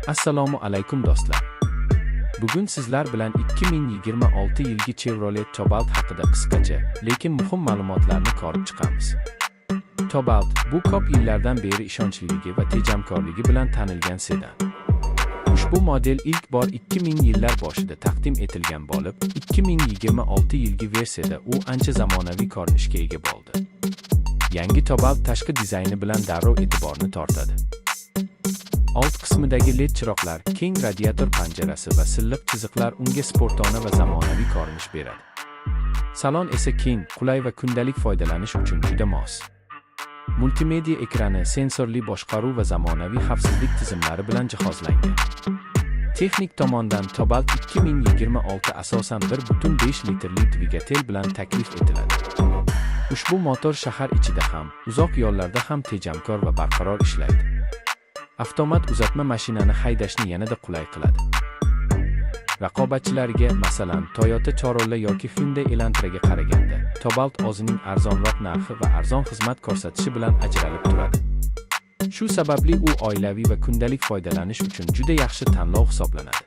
Assalomu alaykum do'stlar. Bugun sizlar bilan 2026 yilgi Chevrolet Cobalt haqida qisqacha, lekin muhim ma'lumotlarni ko'rib chiqamiz. Cobalt bu ko'p yillardan beri ishonchliligi va tejamkorligi bilan tanilgan sedan. Ushbu model ilk bor 2000 yillar boshida taqdim etilgan bo'lib, 2026 yilgi versiyada u ancha zamonaviy ko'rinishga ega bo'ldi. Yangi Cobalt tashqi dizayni bilan darrov e'tiborni tortadi. Old qismidagi LED chiroqlar, keng radiator panjarasi va silliq chiziqlar unga sportona va zamonaviy ko'rinish beradi. Salon esa keng, qulay va kundalik foydalanish uchun juda mos. Multimedia ekrani, sensorli boshqaruv va zamonaviy xavfsizlik tizimlari bilan jihozlangan. Texnik tomondan Cobalt 2026 asosan 1.5 litrli dvigatel bilan taklif etiladi. Ushbu motor shahar ichida ham, uzoq yo'llarda ham tejamkor va barqaror ishlaydi. Avtomat uzatma mashinani haydashni yanada qulay qiladi. Raqobatchilariga, masalan, Toyota Corolla yoki Hyundai Elantra'ga qaraganda, Cobalt o'zining arzonroq narxi va arzon xizmat ko'rsatishi bilan ajralib turadi. Shu sababli u oilaviy va kundalik foydalanish uchun juda yaxshi tanlov hisoblanadi.